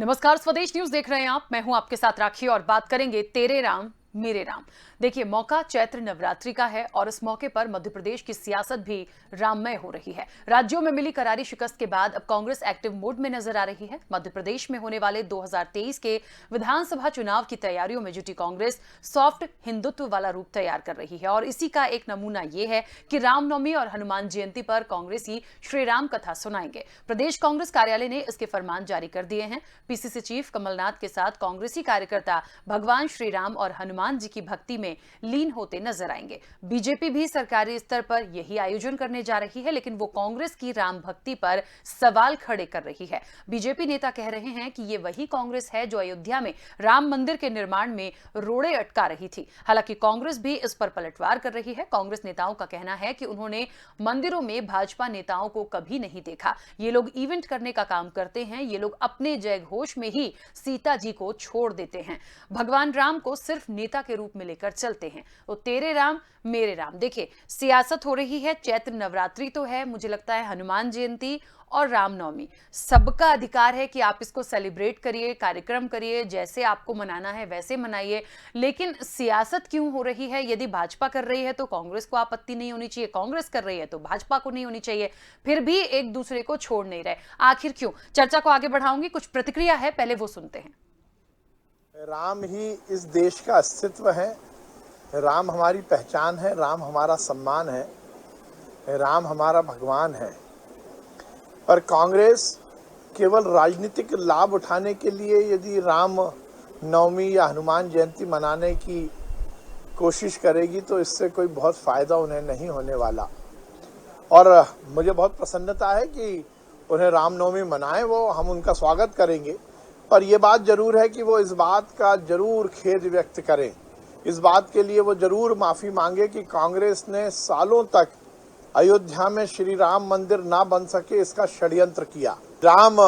नमस्कार, स्वदेश न्यूज देख रहे हैं आप। मैं हूं आपके साथ राखी और बात करेंगे तेरे राम मेरे राम। देखिए, मौका चैत्र नवरात्रि का है और इस मौके पर मध्य प्रदेश की सियासत भी राममय हो रही है। राज्यों में मिली करारी शिकस्त के बाद अब कांग्रेस एक्टिव मोड में नजर आ रही है। मध्य प्रदेश में होने वाले 2023 के विधानसभा चुनाव की तैयारियों में जुटी कांग्रेस सॉफ्ट हिंदुत्व वाला रूप तैयार कर रही है और इसी का एक नमूना ये है कि रामनवमी और हनुमान जयंती पर कांग्रेसी श्री राम कथा सुनाएंगे। प्रदेश कांग्रेस कार्यालय ने इसके फरमान जारी कर दिए हैं। पीसीसी चीफ कमलनाथ के साथ कांग्रेसी कार्यकर्ता भगवान श्री राम और हनुमान जी की भक्ति में लीन होते नजर आएंगे। बीजेपी भी सरकारी स्तर पर यही आयोजन करने जा रही है, लेकिन वो कांग्रेस की राम भक्ति पर सवाल खड़े कर रही है। बीजेपी नेता कह रहे हैं कि ये वही कांग्रेस है जो अयोध्या में राम मंदिर के निर्माण में रोड़े अटका रही थी। हालांकि कांग्रेस भी इस पर पलटवार कर रही है। कांग्रेस नेताओं का कहना है कि उन्होंने मंदिरों में भाजपा नेताओं को कभी नहीं देखा। ये लोग इवेंट करने का काम करते हैं। ये लोग अपने जय घोष में ही सीता जी को छोड़ देते हैं। भगवान राम को सिर्फ नेता के रूप में लेकर चलते हैं। तो तेरे राम मेरे राम। देखिए, सियासत हो रही है। चैत्र नवरात्रि तो है, मुझे लगता है हनुमान जयंती और रामनवमी, सबका अधिकार है कि आप इसको सेलिब्रेट करिए, कार्यक्रम करिए, जैसे आपको मनाना है वैसे मनाइए। लेकिन सियासत क्यों हो रही है? यदि भाजपा कर रही है तो कांग्रेस को आपत्ति नहीं होनी चाहिए, कांग्रेस कर रही है तो भाजपा को नहीं होनी चाहिए, फिर भी एक दूसरे को छोड़ नहीं रहे। आखिर क्यों? चर्चा को आगे बढ़ाऊंगी, कुछ प्रतिक्रिया है, पहले वो सुनते हैं। राम ही इस देश का अस्तित्व है। राम हमारी पहचान है। राम हमारा सम्मान है। राम हमारा भगवान है। पर कांग्रेस केवल राजनीतिक लाभ उठाने के लिए यदि राम नवमी या हनुमान जयंती मनाने की कोशिश करेगी तो इससे कोई बहुत फायदा उन्हें नहीं होने वाला। और मुझे बहुत प्रसन्नता है कि उन्हें रामनवमी मनाएं, वो हम उनका स्वागत करेंगे। पर यह बात जरूर है कि वो इस बात का जरूर खेद व्यक्त करें, इस बात के लिए वो जरूर माफी मांगे कि कांग्रेस ने सालों तक अयोध्या में श्री राम मंदिर ना बन सके इसका षड्यंत्र किया। राम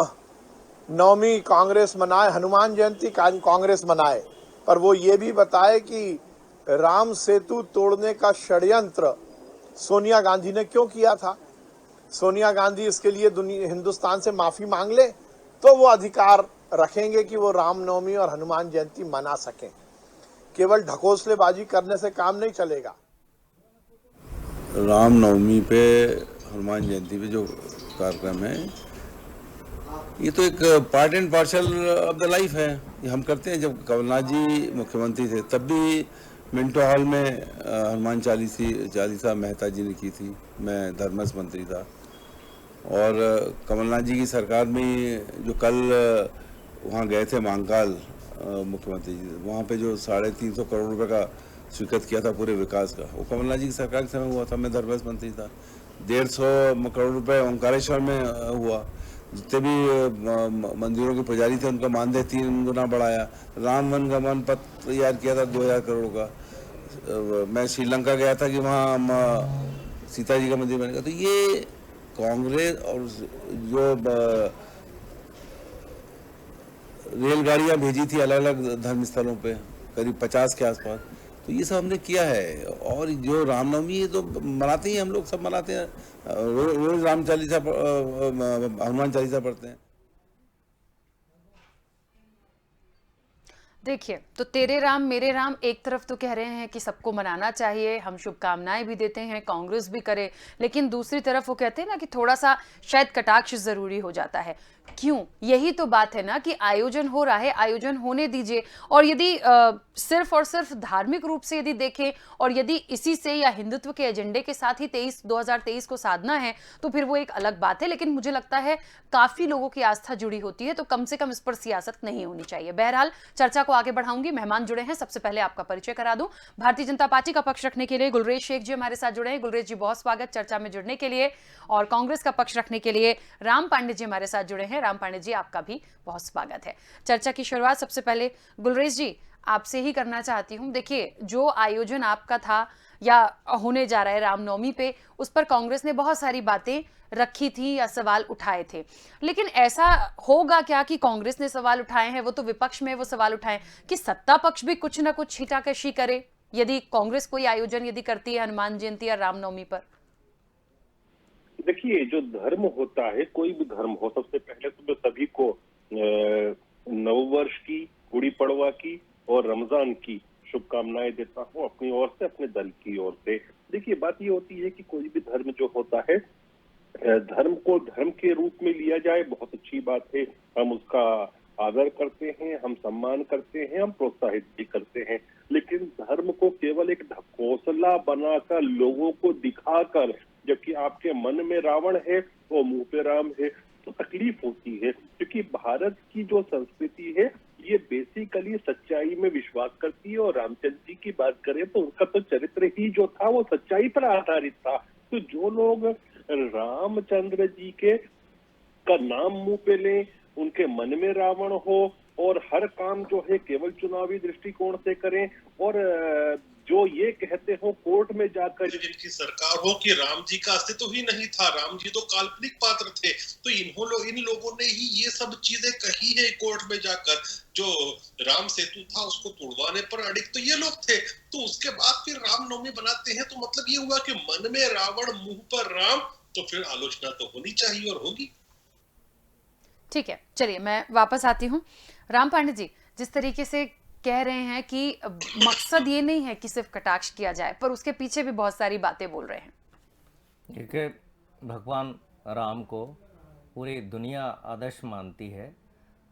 नवमी कांग्रेस मनाए, हनुमान जयंती कांग्रेस मनाए, पर वो ये भी बताए कि राम सेतु तोड़ने का षड्यंत्र सोनिया गांधी ने क्यों किया था। सोनिया गांधी इसके लिए हिंदुस्तान से माफी मांग ले तो वो अधिकार रखेंगे कि वो रामनवमी और हनुमान जयंती मना सकें। केवल ढकोसलेबाजी करने से काम नहीं चलेगा। रामनवमी पे, हनुमान जयंती पे जो कार्यक्रम है, ये तो एक part and parcel of the life है। ये हम करते हैं। जब कमलनाथ जी मुख्यमंत्री थे तब भी मिंटो हॉल में हनुमान चालीसा मेहता जी ने की थी। मैं धर्मस्व मंत्री था। और कमलनाथ जी की सरकार में जो कल वहाँ गए थे महाकाल मुख्यमंत्री जी, वहाँ पे जो 350 करोड़ रुपए का स्वीकृत किया था पूरे विकास का, वो कमलनाथ जी की सरकार के समय हुआ था। मैं धर्मस्व मंत्री था। 150 करोड़ रुपए ओंकारेश्वर में हुआ। जितने भी मंदिरों के पुजारी थे उनका मानदेय 3 गुना बढ़ाया। राम वन गमन पथ तैयार किया था 2000 करोड़ का। मैं श्रीलंका गया था कि वहाँ सीता जी का मंदिर बनेगा। तो ये कांग्रेस और जो रेलगाड़ियां भेजी थी अलग अलग धर्म स्थलों पे, करीब 50 के आसपास, तो ये सब हमने किया है। और जो रामनवमी है तो मनाते ही हम लोग, सब मनाते हैं। रोज राम चालीसा हनुमान चालीसा पढ़ते हैं। देखिए, तो तेरे राम मेरे राम एक तरफ तो कह रहे हैं कि सबको मनाना चाहिए, हम शुभकामनाएं भी देते हैं, कांग्रेस भी करे, लेकिन दूसरी तरफ वो कहते हैं ना कि थोड़ा सा शायद कटाक्ष जरूरी हो जाता है। क्यों? यही तो बात है ना कि आयोजन हो रहा है, आयोजन होने दीजिए। और यदि सिर्फ और सिर्फ धार्मिक रूप से यदि देखें और यदि इसी से या हिंदुत्व के एजेंडे के साथ ही 2023 को साधना है तो फिर वो एक अलग बात है। लेकिन मुझे लगता है काफी लोगों की आस्था जुड़ी होती है, तो कम से कम इस पर सियासत नहीं होनी चाहिए। बहरहाल, चर्चा को आगे बढ़ाऊंगी। मेहमान जुड़े हैं, सबसे पहले आपका परिचय करा दूं। भारतीय जनता पार्टी का पक्ष रखने के लिए गुलरेज शेख जी हमारे साथ जुड़े हैं। गुलरेज जी, बहुत स्वागत चर्चा में जुड़ने के लिए। और कांग्रेस का पक्ष रखने के लिए राम पांडे जी हमारे साथ जुड़े हैं। राम पांडे जी, आपका भी बहुत स्वागत है। चर्चा की शुरुआत सबसे पहले गुलरेज जी आपसे ही करना चाहती हूं। देखिए, जो आयोजन आपका था या होने जा रहा है रामनवमी पे, उस पर कांग्रेस ने बहुत सारी बातें रखी थी या सवाल उठाए थे। लेकिन ऐसा होगा क्या कि कांग्रेस ने सवाल उठाए हैं, वो तो विपक्ष में वो सवाल उठाए, कि सत्ता पक्ष भी कुछ ना कुछ छींटाकशी करे यदि कांग्रेस कोई आयोजन यदि करती है हनुमान जयंती या रामनवमी पर? देखिए, जो धर्म होता है, कोई भी धर्म हो, सबसे पहले तो सभी को नववर्ष की, गुड़ी पड़वा की और रमजान की शुभकामनाएं देता हूं अपनी ओर से, अपने दल की ओर से। देखिए, बात ये होती है कि कोई भी धर्म जो होता है, धर्म को धर्म के रूप में लिया जाए, बहुत अच्छी बात है। हम उसका आदर करते हैं, हम सम्मान करते हैं, हम प्रोत्साहित भी करते हैं। लेकिन धर्म को केवल एक ढकोसला बनाकर, लोगों को दिखाकर, जबकि आपके मन में रावण है और मुंह पे राम है, तो तकलीफ होती है। क्योंकि भारत की जो संस्कृति है ये बेसिकली सच्चाई में विश्वास करती है। और रामचंद्र जी की बात करें तो उनका तो चरित्र ही जो था वो सच्चाई पर आधारित था। तो जो लोग रामचंद्र जी के का नाम मुंह पे लें, उनके मन में रावण हो और हर काम जो है केवल चुनावी दृष्टिकोण से करें, और जो ये कहते हो कोर्ट में जाकर जिनकी सरकार हो कि राम जी का अस्तित्व ही नहीं था, राम जी तो काल्पनिक पात्र थे, तो इन लोगों ने ही ये सब चीजें कही है कोर्ट में जाकर। जो राम सेतु था उसको तोड़वाने पर अड़िग तो ये लोग थे, तो उसके बाद फिर रामनवमी बनाते हैं। तो मतलब ये हुआ कि मन में रावण, मुंह पर राम, तो फिर आलोचना तो होनी चाहिए और होगी। ठीक है, चलिए मैं वापस आती हूँ। राम पांडे जी, जिस तरीके से कह रहे हैं कि मकसद ये नहीं है कि सिर्फ कटाक्ष किया जाए, पर उसके पीछे भी बहुत सारी बातें बोल रहे हैं। देखिए, भगवान राम को पूरी दुनिया आदर्श मानती है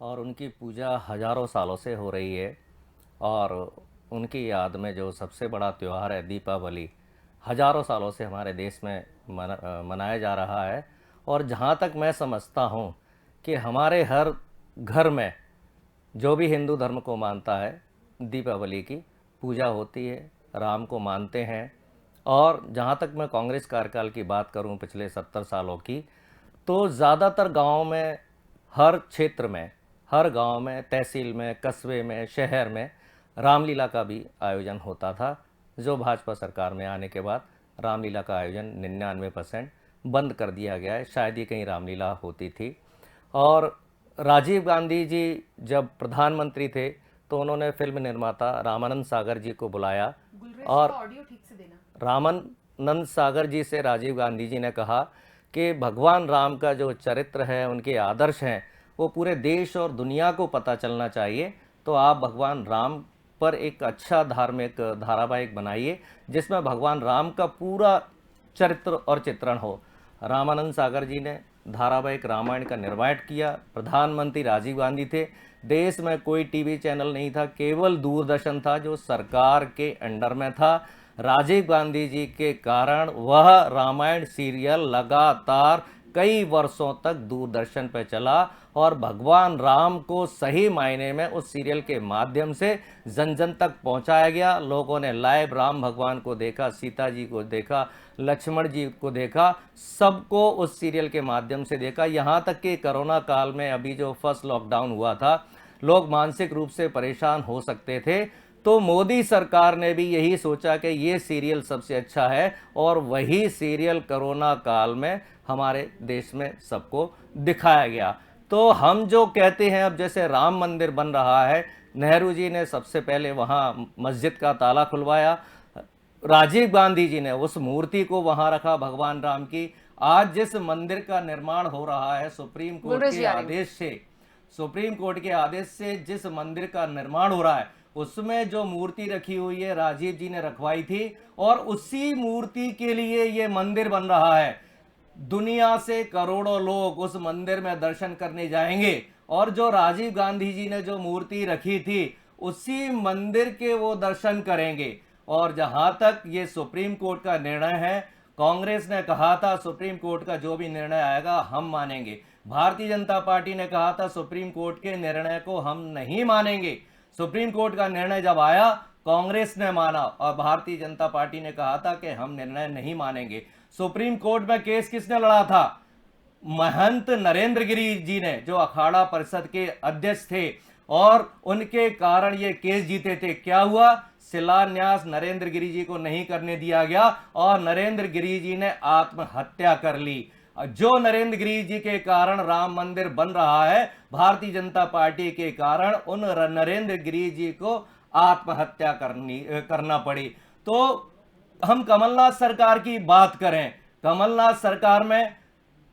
और उनकी पूजा हजारों सालों से हो रही है। और उनकी याद में जो सबसे बड़ा त्यौहार है दीपावली, हजारों सालों से हमारे देश में मनाया जा रहा है। और जहाँ तक मैं समझता हूँ कि हमारे हर घर में जो भी हिंदू धर्म को मानता है, दीपावली की पूजा होती है, राम को मानते हैं। और जहाँ तक मैं कांग्रेस कार्यकाल की बात करूँ पिछले 70 सालों की, तो ज़्यादातर गाँव में, हर क्षेत्र में, हर गांव में, तहसील में, कस्बे में, शहर में रामलीला का भी आयोजन होता था। जो भाजपा सरकार में आने के बाद रामलीला का आयोजन 99% बंद कर दिया गया है। शायद ही कहीं रामलीला होती थी। और राजीव गांधी जी जब प्रधानमंत्री थे तो उन्होंने फिल्म निर्माता रामानंद सागर जी को बुलाया और रामानंद सागर जी से राजीव गांधी जी ने कहा कि भगवान राम का जो चरित्र है, उनके आदर्श हैं, वो पूरे देश और दुनिया को पता चलना चाहिए। तो आप भगवान राम पर एक अच्छा धार्मिक धारावाहिक बनाइए जिसमें भगवान राम का पूरा चरित्र और चित्रण हो। रामानंद सागर जी ने धारावाहिक रामायण का निर्माण किया। प्रधानमंत्री राजीव गांधी थे। देश में कोई टीवी चैनल नहीं था, केवल दूरदर्शन था जो सरकार के अंडर में था। राजीव गांधी जी के कारण वह रामायण सीरियल लगातार कई वर्षों तक दूरदर्शन पर चला और भगवान राम को सही मायने में उस सीरियल के माध्यम से जन जन तक पहुंचाया गया। लोगों ने लाइव राम भगवान को देखा, सीता जी को देखा, लक्ष्मण जी को देखा, सबको उस सीरियल के माध्यम से देखा। यहाँ तक कि कोरोना काल में अभी जो फर्स्ट लॉकडाउन हुआ था, लोग मानसिक रूप से परेशान हो सकते थे, तो मोदी सरकार ने भी यही सोचा कि ये सीरियल सबसे अच्छा है और वही सीरियल कोरोना काल में हमारे देश में सबको दिखाया गया। तो हम जो कहते हैं, अब जैसे राम मंदिर बन रहा है, नेहरू जी ने सबसे पहले वहाँ मस्जिद का ताला खुलवाया, राजीव गांधी जी ने उस मूर्ति को वहाँ रखा भगवान राम की। आज जिस मंदिर का निर्माण हो रहा है, सुप्रीम कोर्ट के आदेश से जिस मंदिर का निर्माण हो रहा है, उसमें जो मूर्ति रखी हुई है राजीव जी ने रखवाई थी और उसी मूर्ति के लिए ये मंदिर बन रहा है। दुनिया से करोड़ों लोग उस मंदिर में दर्शन करने जाएंगे और जो राजीव गांधी जी ने जो मूर्ति रखी थी उसी मंदिर के वो दर्शन करेंगे। और जहां तक ये सुप्रीम कोर्ट का निर्णय है, कांग्रेस ने कहा था सुप्रीम कोर्ट का जो भी निर्णय आएगा हम मानेंगे। भारतीय जनता पार्टी ने कहा था सुप्रीम कोर्ट के निर्णय को हम नहीं मानेंगे। सुप्रीम कोर्ट का निर्णय जब आया, कांग्रेस ने माना और भारतीय जनता पार्टी ने कहा था कि हम निर्णय नहीं मानेंगे। सुप्रीम कोर्ट में केस किसने लड़ा था? महंत नरेंद्र गिरी जी ने, जो अखाड़ा परिषद के अध्यक्ष थे, और उनके कारण ये केस जीते थे। क्या हुआ? शिलान्यास नरेंद्र गिरी जी को नहीं करने दिया गया और नरेंद्र गिरी जी ने आत्महत्या कर ली। जो नरेंद्र गिरी जी के कारण राम मंदिर बन रहा है, भारतीय जनता पार्टी के कारण उन नरेंद्र गिरी जी को आत्महत्या करना पड़ी। तो हम कमलनाथ सरकार की बात करें, कमलनाथ सरकार में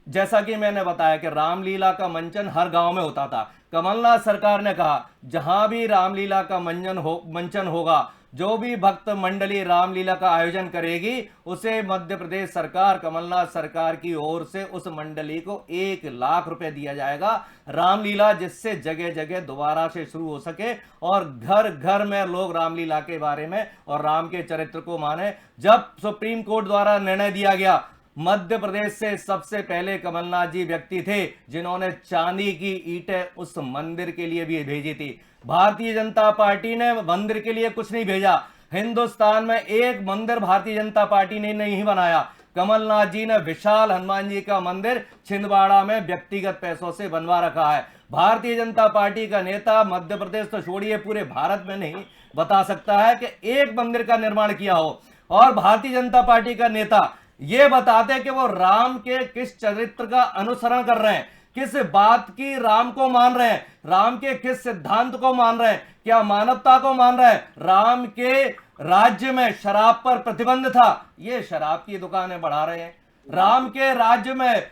जैसा कि मैंने बताया कि रामलीला का मंचन हर गांव में होता था। कमलनाथ सरकार ने कहा जहां भी रामलीला का मंचन होगा, जो भी भक्त मंडली रामलीला का आयोजन करेगी, उसे मध्य प्रदेश सरकार, कमलनाथ सरकार की ओर से उस मंडली को 1 लाख रुपए दिया जाएगा रामलीला, जिससे जगह जगह दोबारा से शुरू हो सके और घर घर में लोग रामलीला के बारे में और राम के चरित्र को माने। जब सुप्रीम कोर्ट द्वारा निर्णय दिया गया, मध्य प्रदेश से सबसे पहले कमलनाथ जी व्यक्ति थे जिन्होंने चांदी की ईंटें उस मंदिर के लिए भी भेजी थी। भारतीय जनता पार्टी ने मंदिर के लिए कुछ नहीं भेजा। हिंदुस्तान में एक मंदिर भारतीय जनता पार्टी ने नहीं बनाया। कमलनाथ जी ने विशाल हनुमान जी का मंदिर छिंदवाड़ा में व्यक्तिगत पैसों से बनवा रखा है। भारतीय जनता पार्टी का नेता मध्य प्रदेश तो छोड़िए, पूरे भारत में नहीं बता सकता है कि एक मंदिर का निर्माण किया हो। और भारतीय जनता पार्टी का नेता ये बताते हैं कि वो राम के किस चरित्र का अनुसरण कर रहे हैं, किस बात की राम को मान रहे हैं, राम के किस सिद्धांत को मान रहे हैं, क्या मानवता को मान रहे हैं। राम के राज्य में शराब पर प्रतिबंध था, ये शराब की दुकानें बढ़ा रहे हैं। राम के राज्य में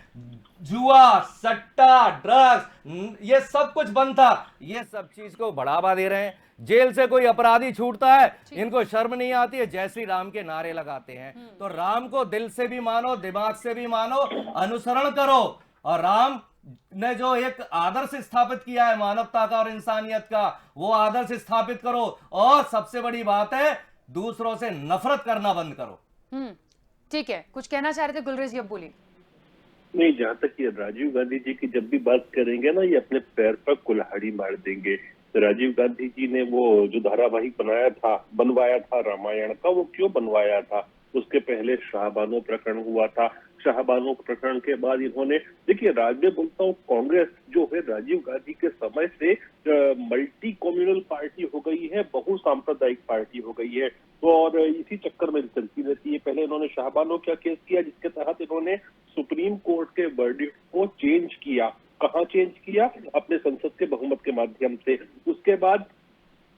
जुआ, सट्टा, ड्रग्स, ये सब कुछ बंद था, ये सब चीज को बढ़ावा दे रहे हैं। जेल से कोई अपराधी छूटता है, इनको शर्म नहीं आती है, जय श्री राम के नारे लगाते हैं। तो राम को दिल से भी मानो, दिमाग से भी मानो, अनुसरण करो। और राम ने जो एक आदर्श स्थापित किया है मानवता का और इंसानियत का, वो आदर्श स्थापित करो। और सबसे बड़ी बात है, दूसरों से नफरत करना बंद करो। ठीक है, कुछ कहना चाह रहे थे गुलरेज, अब बोलिए। नहीं, जहाँ तक ये राजीव गांधी जी की जब भी बात करेंगे ना, ये अपने पैर पर कुल्हाड़ी मार देंगे। राजीव गांधी जी ने वो जो धारावाहिक बनवाया था रामायण का, वो क्यों बनवाया था? उसके पहले शाहबानो प्रकरण हुआ था। शाहबानो प्रकरण के बाद इन्होंने, देखिए मैं बोलता हूँ, कांग्रेस जो है राजीव गांधी के समय से मल्टी कम्युनल पार्टी हो गई है, बहुसांप्रदायिक पार्टी हो गई है। तो और इसी चक्कर में चलती रहती है। पहले इन्होंने शाहबानो का केस किया, जिसके तहत इन्होंने सुप्रीम कोर्ट के वर्डिक्ट को चेंज किया। कहाँ चेंज किया? अपने संसद के बहुमत के माध्यम से। उसके बाद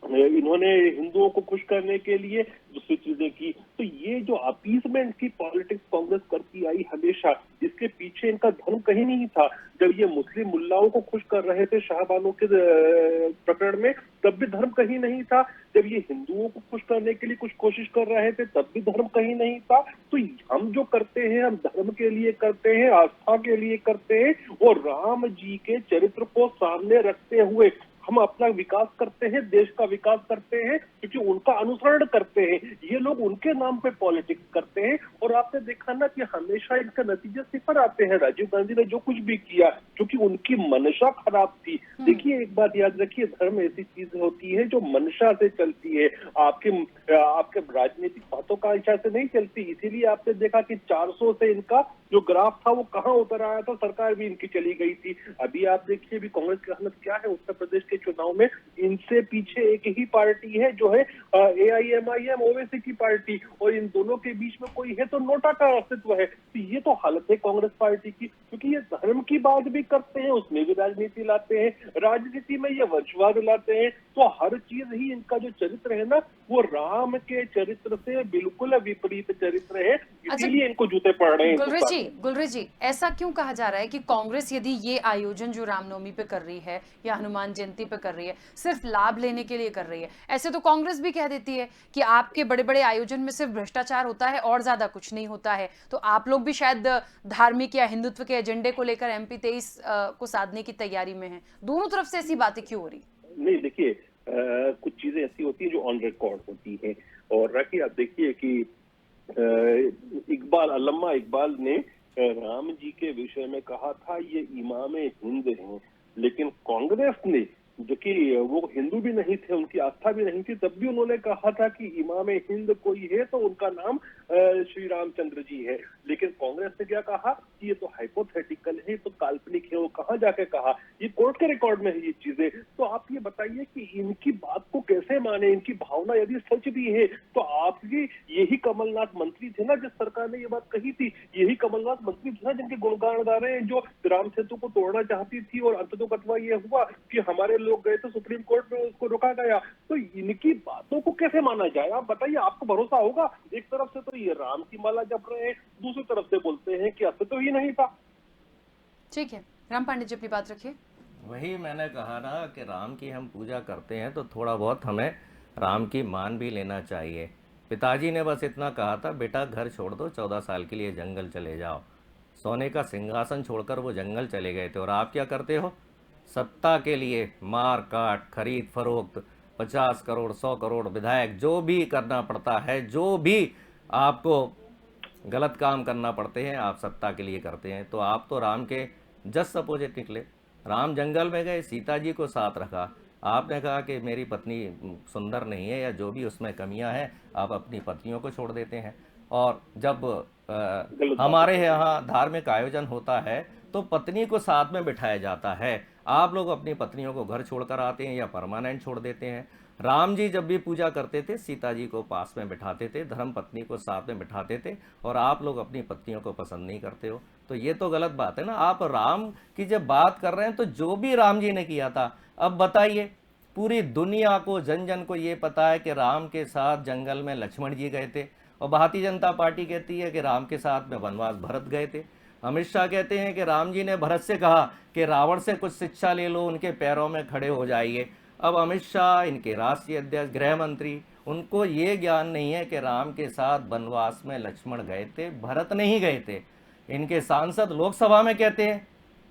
इन्होंने हिंदुओं को खुश करने के लिए दूसरी चीजें की। तो ये जो अपीसमेंट की पॉलिटिक्स कांग्रेस करती आई हमेशा, इसके पीछे इनका धर्म कहीं नहीं था। जब ये मुस्लिम मुल्लाओं को खुश कर रहे थे शाहबानो के प्रकरण में, तब भी धर्म कहीं नहीं था। जब ये हिंदुओं को खुश करने के लिए कुछ कोशिश कर रहे थे, तब भी धर्म कहीं नहीं था। तो हम जो करते हैं, हम धर्म के लिए करते हैं, आस्था के लिए करते हैं, और राम जी के चरित्र को सामने रखते हुए हम अपना विकास करते हैं, देश का विकास करते हैं, क्योंकि उनका अनुसरण करते हैं। ये लोग उनके नाम पे पॉलिटिक्स करते हैं, और आपने देखा ना कि हमेशा इनका नतीजे सिफर आते हैं। राजीव गांधी ने जो कुछ भी किया, क्योंकि उनकी मंशा खराब थी। देखिए, एक बात याद रखिए, धर्म ऐसी चीज होती है जो मंशा से चलती है, आपके राजनीतिक बातों का इच्छा से नहीं चलती। इसीलिए आपने देखा कि 400 से इनका जो ग्राफ था वो कहाँ उतर आया था, सरकार भी इनकी चली गई थी। अभी आप देखिए अभी कांग्रेस की हालत क्या है उत्तर प्रदेश के चुनाव में। इनसे पीछे एक ही पार्टी है जो है AIMIM ओवैसी की पार्टी, और इन दोनों के बीच में कोई है तो नोटा का अस्तित्व है। तो ये तो हालत है कांग्रेस पार्टी की, क्योंकि ये धर्म की बात भी करते हैं, उसमें भी राजनीति लाते हैं, राजनीति में ये वंशवाद लाते हैं। तो हर चीज ही इनका जो चरित्र है ना, वो राम के चरित्र से बिल्कुल विपरीत चरित्र है। इसीलिए इनको जूते पड़ रहे हैं। गुलरेज जी, ऐसा क्यों कहा जा रहा है कि कांग्रेस यदि ये आयोजन जो रामनवमी पे कर रही है या हनुमान जयंती पे कर रही है, सिर्फ लाभ लेने के लिए कर रही है? ऐसे तो कांग्रेस भी कह देती है कि आपके बड़े बड़े आयोजन में सिर्फ भ्रष्टाचार होता है और ज्यादा कुछ नहीं होता है। तो आप लोग भी शायद धार्मिक या हिंदुत्व के एजेंडे को लेकर MP 23 को साधने की तैयारी में है। दोनों तरफ से ऐसी बातें क्यों हो रही? नहीं, देखिए, कुछ चीजें ऐसी होती है जो ऑन रिकॉर्ड होती है। और राखी, आप देखिए कि अल्लामा इकबाल ने राम जी के विषय में कहा था ये इमाम हिंद हैं, लेकिन कांग्रेस ने, जो कि वो हिंदू भी नहीं थे, उनकी आस्था भी नहीं थी, तब भी उन्होंने कहा था कि इमाम हिंद कोई है तो उनका नाम श्री रामचंद्र जी है। लेकिन कांग्रेस ने क्या कहा कि ये तो हाइपोथेटिकल है, तो काल्पनिक है। वो कहाँ जाके कहा? ये कोर्ट के रिकॉर्ड में है ये चीजें। तो आप ये बताइए कि इनकी बात को कैसे माने? इनकी भावना यदि सच भी है तो आपकी यही कमलनाथ मंत्री थे ना जिस सरकार ने ये बात कही थी, यही कमलनाथ मंत्री थे ना जिनके गुणगान गा रहे हैं, जो राम सेतु को तोड़ना चाहती थी, और अंततोगत्वा ये हुआ कि हमारे लोग गए तो सुप्रीम कोर्ट में उसको रोका गया। तो इनकी बातों को कैसे माना जाए? आप बताइए, आपको भरोसा होगा? एक तरफ से तो ये राम की माला जप रहे हैं, दूसरी तरफ से बोलते हैं कि अस्तित्व ही नहीं था। ठीक है, राम पांडे जी अपनी बात रखिए। वही मैंने कहा ना कि राम की हम पूजा करते हैं तो थोड़ा बहुत हमें राम की मान भी लेना चाहिए। पिताजी ने बस इतना कहा था, बेटा घर छोड़ दो, 14 साल के लिए जंगल चले जाओ। सोने का सिंहासन छोड़कर वो जंगल चले गए थे। और आप क्या करते हो? सत्ता के लिए मार काट, खरीद फरोख्त, 50 करोड़ 100 करोड़ विधायक, जो भी करना पड़ता है, जो भी आपको गलत काम करना पड़ते हैं, आप सत्ता के लिए करते हैं। तो आप तो राम के जस्ट अपोजिट निकले। राम जंगल में गए, सीता जी को साथ रखा। आपने कहा कि मेरी पत्नी सुंदर नहीं है या जो भी उसमें कमियां हैं, आप अपनी पत्नियों को छोड़ देते हैं। और जब हमारे यहाँ धार्मिक आयोजन होता है तो पत्नी को साथ में बिठाया जाता है। आप लोग अपनी पत्नियों को घर छोड़कर आते हैं या परमानेंट छोड़ देते हैं। राम जी जब भी पूजा करते थे, सीता जी को पास में बिठाते थे, धर्म पत्नी को साथ में बिठाते थे, और आप लोग अपनी पत्नियों को पसंद नहीं करते हो। तो ये तो गलत बात है ना। आप राम की जब बात कर रहे हैं तो जो भी राम जी ने किया था, अब बताइए, पूरी दुनिया को, जन जन को ये पता है कि राम के साथ जंगल में लक्ष्मण जी गए थे, और भारतीय जनता पार्टी कहती है कि राम के साथ में वनवास भरत गए थे। अमित शाह कहते हैं कि राम जी ने भरत से कहा कि रावण से कुछ शिक्षा ले लो, उनके पैरों में खड़े हो जाइए। अब अमित शाह, इनके राष्ट्रीय अध्यक्ष, गृह मंत्री, उनको ये ज्ञान नहीं है कि राम के साथ वनवास में लक्ष्मण गए थे, भरत नहीं गए थे। इनके सांसद लोकसभा में कहते हैं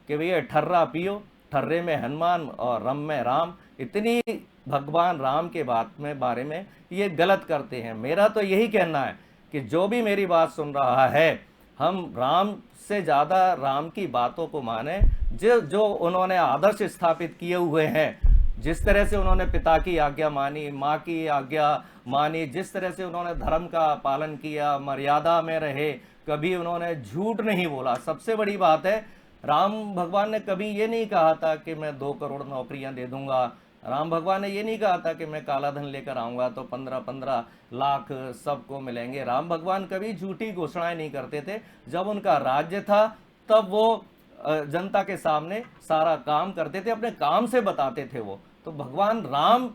कि भैया ठर्रा पियो, ठर्रे में हनुमान और रम में राम। इतनी भगवान राम के बारे में ये गलत करते हैं। मेरा तो यही कहना है कि जो भी मेरी बात सुन रहा है, हम राम से ज़्यादा राम की बातों को माने, जो उन्होंने आदर्श स्थापित किए हुए हैं। जिस तरह से उन्होंने पिता की आज्ञा मानी, माँ की आज्ञा मानी, जिस तरह से उन्होंने धर्म का पालन किया, मर्यादा में रहे, कभी उन्होंने झूठ नहीं बोला। सबसे बड़ी बात है, राम भगवान ने कभी ये नहीं कहा था कि मैं 2 करोड़ नौकरियां दे दूंगा। राम भगवान ने ये नहीं कहा था कि मैं काला धन लेकर आऊंगा तो 15-15 लाख सबको मिलेंगे। राम भगवान कभी झूठी घोषणाएं नहीं करते थे। जब उनका राज्य था तब वो जनता के सामने सारा काम करते थे, अपने काम से बताते थे वो। तो भगवान राम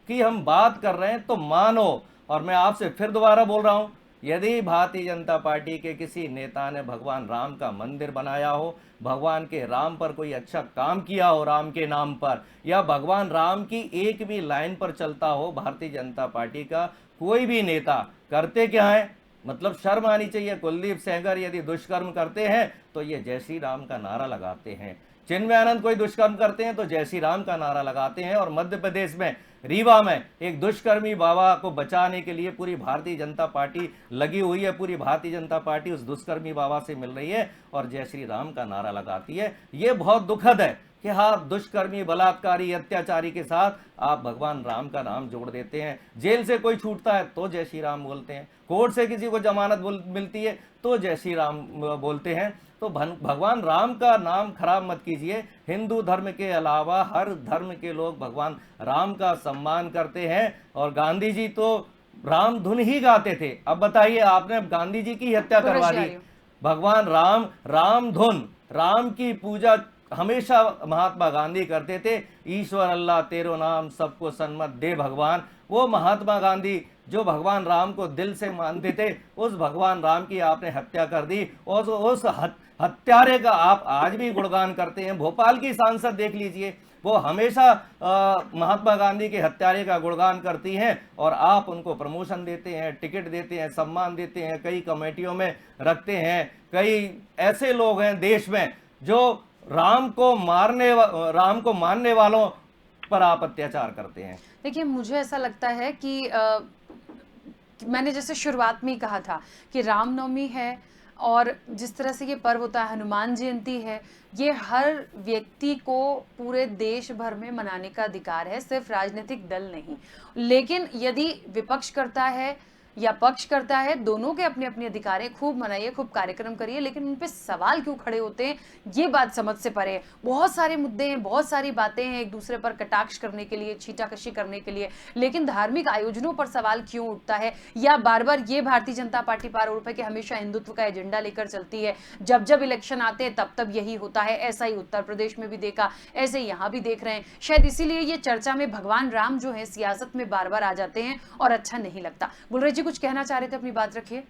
की हम बात कर रहे हैं तो मानो। और मैं आपसे फिर दोबारा बोल रहा हूं, यदि भारतीय जनता पार्टी के किसी नेता ने भगवान राम का मंदिर बनाया हो, भगवान के राम पर कोई अच्छा काम किया हो राम के नाम पर, या भगवान राम की एक भी लाइन पर चलता हो भारतीय जनता पार्टी का कोई भी नेता, करते क्या है? मतलब शर्म आनी चाहिए। कुलदीप सेंगर यदि दुष्कर्म करते हैं तो ये जय श्री राम का नारा लगाते हैं। चिन्मयानंद कोई दुष्कर्म करते हैं तो जय श्री राम का नारा लगाते हैं। और मध्य प्रदेश में रीवा में एक दुष्कर्मी बाबा को बचाने के लिए पूरी भारतीय जनता पार्टी लगी हुई है। पूरी भारतीय जनता पार्टी उस दुष्कर्मी बाबा से मिल रही है और जय श्री राम का नारा लगाती है। ये बहुत दुखद है कि हाँ, दुष्कर्मी, बलात्कारी, अत्याचारी के साथ आप भगवान राम का नाम जोड़ देते हैं। जेल से कोई छूटता है तो जय श्री राम बोलते हैं, कोर्ट से किसी को जमानत मिलती है तो जय श्री राम बोलते हैं। तो भगवान राम का नाम खराब मत कीजिए। हिंदू धर्म के अलावा हर धर्म के लोग भगवान राम का सम्मान करते हैं। और गांधी जी तो राम धुन ही गाते थे। अब बताइए, आपने गांधी जी की हत्या करवा दी। भगवान राम, राम धुन, राम की पूजा हमेशा महात्मा गांधी करते थे। ईश्वर अल्लाह तेरो नाम, सबको सन्मत दे भगवान। वो महात्मा गांधी जो भगवान राम को दिल से मानते थे, उस भगवान राम की आपने हत्या कर दी। और उस हत्यारे का आप आज भी गुणगान करते हैं। भोपाल की सांसद देख लीजिए, वो हमेशा महात्मा गांधी के हत्यारे का गुणगान करती हैं और आप उनको प्रमोशन देते हैं, टिकट देते हैं, सम्मान देते हैं, कई कमेटियों में रखते हैं। कई ऐसे लोग हैं देश में जो राम को मानने वालों पर आप अत्याचार करते हैं। देखिए, मुझे ऐसा लगता है कि मैंने जैसे शुरुआत में ही कहा था कि रामनवमी है और जिस तरह से ये पर्व होता है, हनुमान जयंती है, ये हर व्यक्ति को पूरे देश भर में मनाने का अधिकार है, सिर्फ राजनीतिक दल नहीं। लेकिन यदि विपक्ष करता है या पक्ष करता है, दोनों के अपने अपने अधिकार हैं। खूब मनाइए, खूब कार्यक्रम करिए, लेकिन उन पे सवाल क्यों खड़े होते हैं, ये बात समझ से परे है। बहुत सारे मुद्दे हैं, बहुत सारी बातें हैं एक दूसरे पर कटाक्ष करने के लिए, छीटाकशी करने के लिए, लेकिन धार्मिक आयोजनों पर सवाल क्यों उठता है? या बार बार ये भारतीय जनता पार्टी पर आरोप है कि हमेशा हिंदुत्व का एजेंडा लेकर चलती है, जब जब इलेक्शन आते हैं तब तब यही होता है। ऐसा ही उत्तर प्रदेश में भी देखा, ऐसे यहाँ भी देख रहे हैं। शायद इसीलिए ये चर्चा में भगवान राम जो है सियासत में बार बार आ जाते हैं और अच्छा नहीं लगता। गुलरेज जी कुछ कहना चाह रहे थे, अपनी बात रखिए।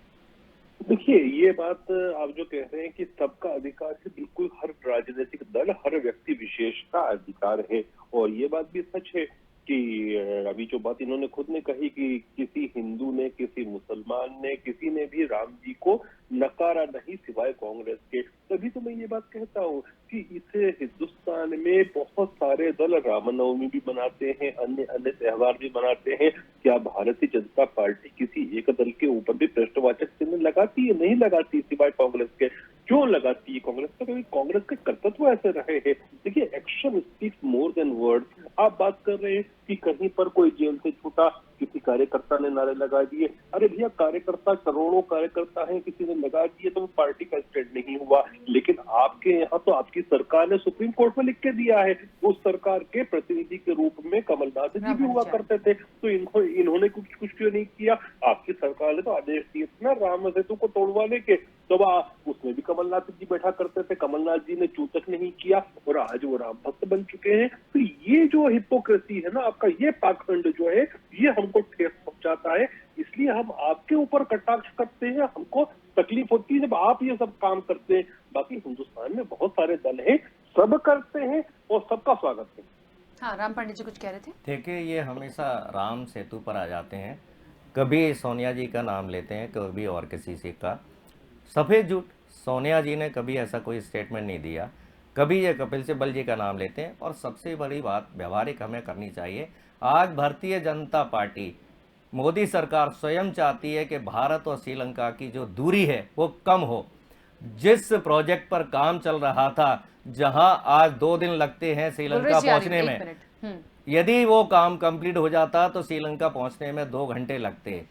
देखिए, ये बात आप जो कह रहे हैं कि सबका अधिकार है, बिल्कुल हर राजनीतिक दल, हर व्यक्ति विशेष का अधिकार है। और ये बात भी सच है कि अभी जो बात इन्होंने खुद ने कही कि किसी हिंदू ने, किसी मुसलमान ने, किसी ने भी राम जी को नकारा नहीं सिवाय कांग्रेस के। तभी तो मैं ये बात कहता हूँ कि इसे हिंदुस्तान में बहुत सारे दल रामनवमी भी मनाते हैं, अन्य अन्य त्योहार भी मनाते हैं। क्या भारतीय जनता पार्टी किसी एक दल के ऊपर भी प्रश्नवाचक चिन्ह लगाती है? नहीं लगाती, सिवाय कांग्रेस के। क्यों लगाती है कांग्रेस? तो क्योंकि कांग्रेस के कर्तव्य ऐसे रहे हैं। देखिए, action speaks more than words. आप बात कर रहे हैं कि कहीं पर कोई जेल से छूटा, किसी कार्यकर्ता ने नारे लगा दिए। अरे भैया, कार्यकर्ता करोड़ों कार्यकर्ता हैं, किसी ने लगा दिए तो वो पार्टी का स्टैंड नहीं हुआ। लेकिन आपके यहाँ तो आपकी सरकार ने सुप्रीम कोर्ट में लिख के दिया है। उस सरकार के प्रतिनिधि के रूप में कमलनाथ जी भी हुआ करते थे, तो इन्होंने कुछ क्यों नहीं किया? आपकी सरकार ने तो आदेश दिए थे ना राम सेतु को तोड़वाने के, तो उसमें भी कमलनाथ जी बैठा करते थे। कमलनाथ जी ने चूतक नहीं किया और आज वो राम भक्त बन चुके हैं। तो ये जो हिपोक्रेसी है ना आपका, ये पाखंड जो है, ये हमको ठेस पहुंचाता है। इसलिए हम आपके ऊपर कटाक्ष करते हैं, हमको तकलीफ होती है जब आप ये सब काम करते हैं। बाकी हिंदुस्तान में बहुत सारे दल हैं, सब करते हैं और सबका स्वागत है। हाँ, राम पांडे जी कुछ कह रहे थे। देखिए, ये हमेशा राम सेतु पर आ जाते हैं, कभी सोनिया जी का नाम लेते हैं, कभी और किसी से का। सफ़ेद झूठ, सोनिया जी ने कभी ऐसा कोई स्टेटमेंट नहीं दिया, कभी ये कपिल सिब्बल जी का नाम लेते हैं। और सबसे बड़ी बात व्यवहारिक हमें करनी चाहिए। आज भारतीय जनता पार्टी, मोदी सरकार स्वयं चाहती है कि भारत और श्रीलंका की जो दूरी है वो कम हो। जिस प्रोजेक्ट पर काम चल रहा था, जहां आज 2 दिन लगते हैं श्रीलंका पहुंचने में, यदि वो काम कंप्लीट हो जाता तो श्रीलंका पहुंचने में 2 घंटे लगते।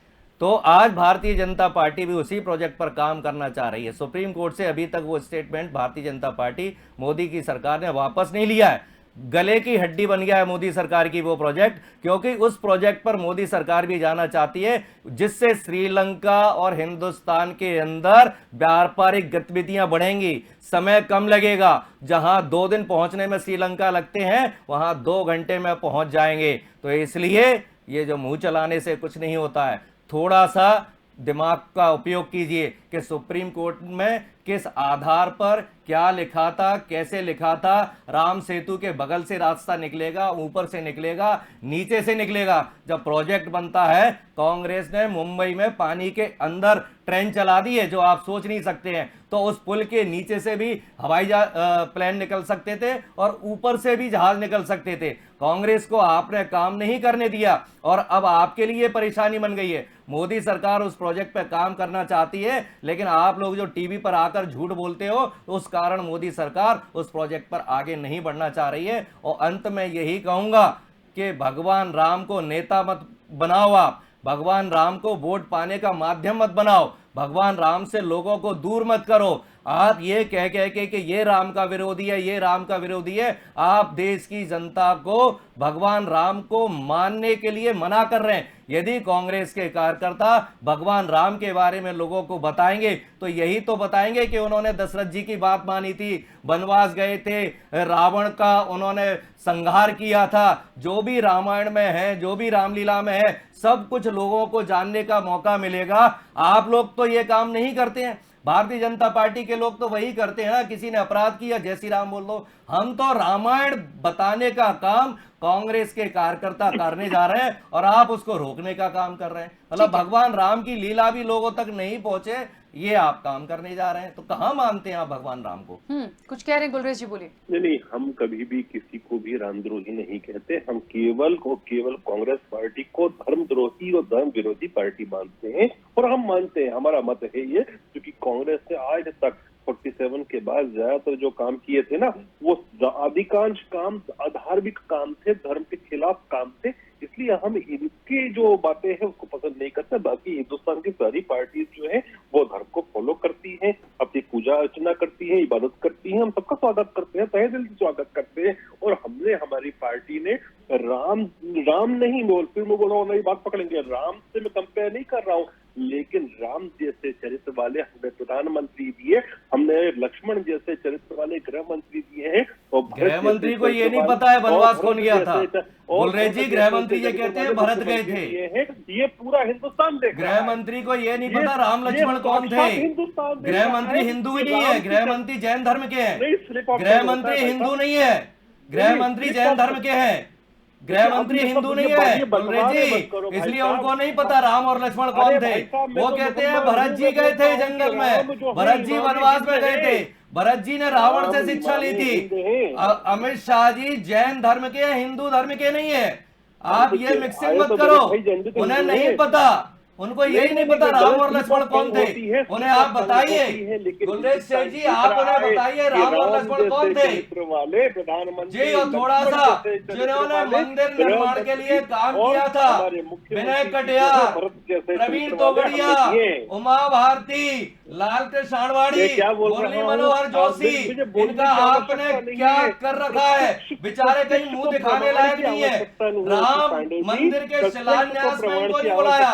तो आज भारतीय जनता पार्टी भी उसी प्रोजेक्ट पर काम करना चाह रही है। सुप्रीम कोर्ट से अभी तक वो स्टेटमेंट भारतीय जनता पार्टी, मोदी की सरकार ने वापस नहीं लिया है। गले की हड्डी बन गया है मोदी सरकार की वो प्रोजेक्ट, क्योंकि उस प्रोजेक्ट पर मोदी सरकार भी जाना चाहती है, जिससे श्रीलंका और हिंदुस्तान के अंदर व्यापारिक गतिविधियां बढ़ेंगी, समय कम लगेगा। जहां 2 दिन पहुंचने में श्रीलंका लगते हैं, वहां 2 घंटे में पहुंच जाएंगे। तो इसलिए ये जो मुंह चलाने से कुछ नहीं होता है, थोड़ा सा दिमाग का उपयोग कीजिए कि सुप्रीम कोर्ट में किस आधार पर क्या लिखा था, कैसे लिखा था। राम सेतु के बगल से रास्ता निकलेगा, ऊपर से निकलेगा, नीचे से निकलेगा। जब प्रोजेक्ट बनता है, कांग्रेस ने मुंबई में पानी के अंदर ट्रेन चला दी है, जो आप सोच नहीं सकते हैं। तो उस पुल के नीचे से भी हवाई प्लेन निकल सकते थे और ऊपर से भी जहाज निकल सकते थे। कांग्रेस को आपने काम नहीं करने दिया और अब आपके लिए परेशानी बन गई है। मोदी सरकार उस प्रोजेक्ट पर काम करना चाहती है, लेकिन आप लोग जो टीवी पर आकर झूठ बोलते हो, उस कारण मोदी सरकार उस प्रोजेक्ट पर आगे नहीं बढ़ना चाह रही है। और अंत में यही कहूंगा कि भगवान राम को नेता मत बनाओ, आप भगवान राम को वोट पाने का माध्यम मत बनाओ, भगवान राम से लोगों को दूर मत करो। आप ये कह के कि ये राम का विरोधी है, ये राम का विरोधी है, आप देश की जनता को भगवान राम को मानने के लिए मना कर रहे हैं। यदि कांग्रेस के कार्यकर्ता भगवान राम के बारे में लोगों को बताएंगे, तो यही तो बताएंगे कि उन्होंने दशरथ जी की बात मानी थी, वनवास गए थे, रावण का उन्होंने संहार किया था। जो भी रामायण में है, जो भी रामलीला में है, सब कुछ लोगों को जानने का मौका मिलेगा। आप लोग तो ये काम नहीं करते हैं। भारतीय जनता पार्टी के लोग तो वही करते हैं ना, किसी ने अपराध किया जय श्री राम बोल दो। हम तो रामायण बताने का काम कांग्रेस के कार्यकर्ता करने जा रहे हैं और आप उसको रोकने का काम कर रहे हैं। मतलब भगवान राम की लीला भी लोगों तक नहीं पहुंचे, ये आप काम करने जा रहे हैं। तो कहां मानते हैं आप भगवान राम को? कुछ कह रहे हैं गुलरेज जी, बोलिए। नहीं, हम कभी भी किसी को भी रामद्रोही नहीं कहते। हम केवल कांग्रेस पार्टी को धर्मद्रोही और धर्म विरोधी पार्टी मानते हैं। और हम मानते हैं, हमारा मत है ये, क्योंकि कांग्रेस ने आज तक 47 के बाद ज्यादातर जो काम किए थे ना, वो अधिकांश काम अधार्मिक काम थे, धर्म के खिलाफ काम थे। इसलिए हम इनके जो बातें हैं उसको पसंद नहीं करते। बाकी हिंदुस्तान की सारी पार्टी जो है वो धर्म को फॉलो करती हैं, अपनी पूजा अर्चना करती हैं, इबादत करती हैं। हम सबका स्वागत करते हैं, तहे दिल से स्वागत करते हैं। और हमारी पार्टी ने राम नहीं बोल, फिर मैं बोल रहा हूँ, नई बात पकड़ेंगे, राम से मैं कंपेयर नहीं कर रहा हूँ, लेकिन राम जैसे चरित्र वाले हमने प्रधानमंत्री दिए, हमने लक्ष्मण जैसे चरित्र वाले गृह मंत्री दिए हैं। और गृह मंत्री को ये नहीं पता है वनवास कौन गया था। गुलरेज जी, गृह मंत्री ये कहते हैं भरत गए थे। ये पूरा हिंदुस्तान देख रहा है। गृह मंत्री को ये नहीं पता राम लक्ष्मण कौन थे। गृह मंत्री हिंदू ही नहीं है, गृह मंत्री जैन धर्म के हैं। गृह मंत्री हिंदू नहीं है, गृह मंत्री जैन धर्म के हैं। गृह मंत्री हिंदू नहीं है गुलरेज जी, इसलिए उनको नहीं पता राम और लक्ष्मण कौन थे। वो कहते हैं भरत जी गए थे जंगल में, भरत जी वनवास में गए थे, भरत जी ने रावण से शिक्षा ली थी। अमित शाह जी जैन धर्म के, हिंदू धर्म के नहीं है। आप ये मिक्सिंग मत करो, उन्हें नहीं पता, उनको यही नहीं पता राम और लक्ष्मण कौन थे। उन्हें आप बताइए गुलरेज सेठ जी, आप उन्हें बताइए राम और लक्ष्मण कौन थे जी। और थोड़ा सा जिन्होंने मंदिर निर्माण के लिए काम किया था, विनय कटियार, प्रवीण तोगड़िया, उमा भारती, लालकृष्ण आडवाणी, मुरली मनोहर जोशी, इनका आपने क्या कर रखा है? बेचारे कहीं मुंह दिखाने लायक नहीं है। राम मंदिर के शिलान्यास में इनको नहीं बुलाया।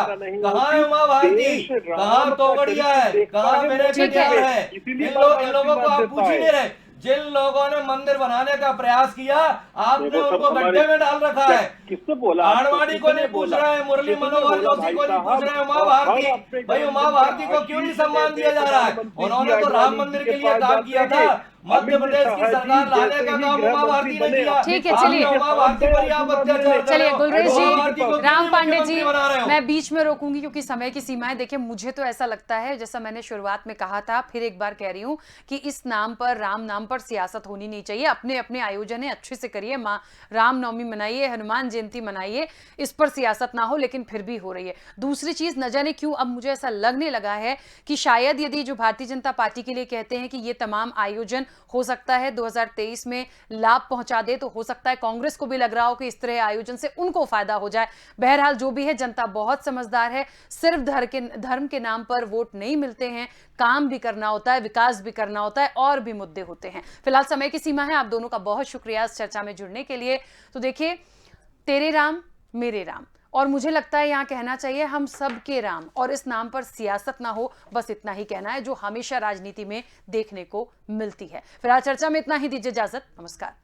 कहाँ है उमा भारती, कहाँ तोगड़िया है, कहाँ विनय कटियार है? इन लोगों को आप पूछ ही नहीं रहे। जिन लोगों ने मंदिर बनाने का प्रयास किया, आपने उनको गड्ढे में डाल रखा है। किसने बोला? आडवाणी को नहीं पूछ रहे हैं, मुरली मनोहर जोशी को नहीं पूछ रहे हैं, उमा भारती। भाई उमा भारती को क्यों नहीं सम्मान दिया जा रहा है? उन्होंने तो राम मंदिर के लिए काम किया था। मध्य प्रदेश की सरकार लाने का काम उमा भारती ने किया। ठीक है, चलिए उमा भारती पर ही आप अत्याचार। चलिए गुलरेज जी, राम पांडे जी, मैं मैं बीच में रोकूंगी क्योंकि समय की सीमा है। देखिए मुझे तो ऐसा लगता है, जैसा मैंने शुरुआत में कहा था, फिर एक बार कह रही हूँ कि इस नाम पर, राम नाम पर सियासत होनी नहीं चाहिए। अपने अपने आयोजन है, अच्छे से करिए, रामनवमी मनाइए, हनुमान जयंती मनाइए, इस पर सियासत ना हो, लेकिन फिर भी हो रही है। दूसरी चीज, न जाने क्यों अब मुझे ऐसा लगने लगा है कि शायद यदि जो भारतीय जनता पार्टी के लिए कहते हैं कि ये तमाम आयोजन हो सकता है 2023 में लाभ पहुंचा दे, तो हो सकता है कांग्रेस को भी लग रहा हो कि इस तरह आयोजन से उनको फायदा हो जाए। बहरहाल जो भी है, जनता बहुत समझदार है। सिर्फ धर्म के नाम पर वोट नहीं मिलते हैं, काम भी करना होता है, विकास भी करना होता है, और भी मुद्दे होते हैं। फिलहाल समय की सीमा है। आप दोनों का बहुत शुक्रिया इस चर्चा में जुड़ने के लिए। तो देखिए, तेरे राम मेरे राम, और मुझे लगता है यहाँ कहना चाहिए हम सब के राम, और इस नाम पर सियासत ना हो, बस इतना ही कहना है जो हमेशा राजनीति में देखने को मिलती है। फिलहाल चर्चा में इतना ही, दीजिए इजाजत, नमस्कार।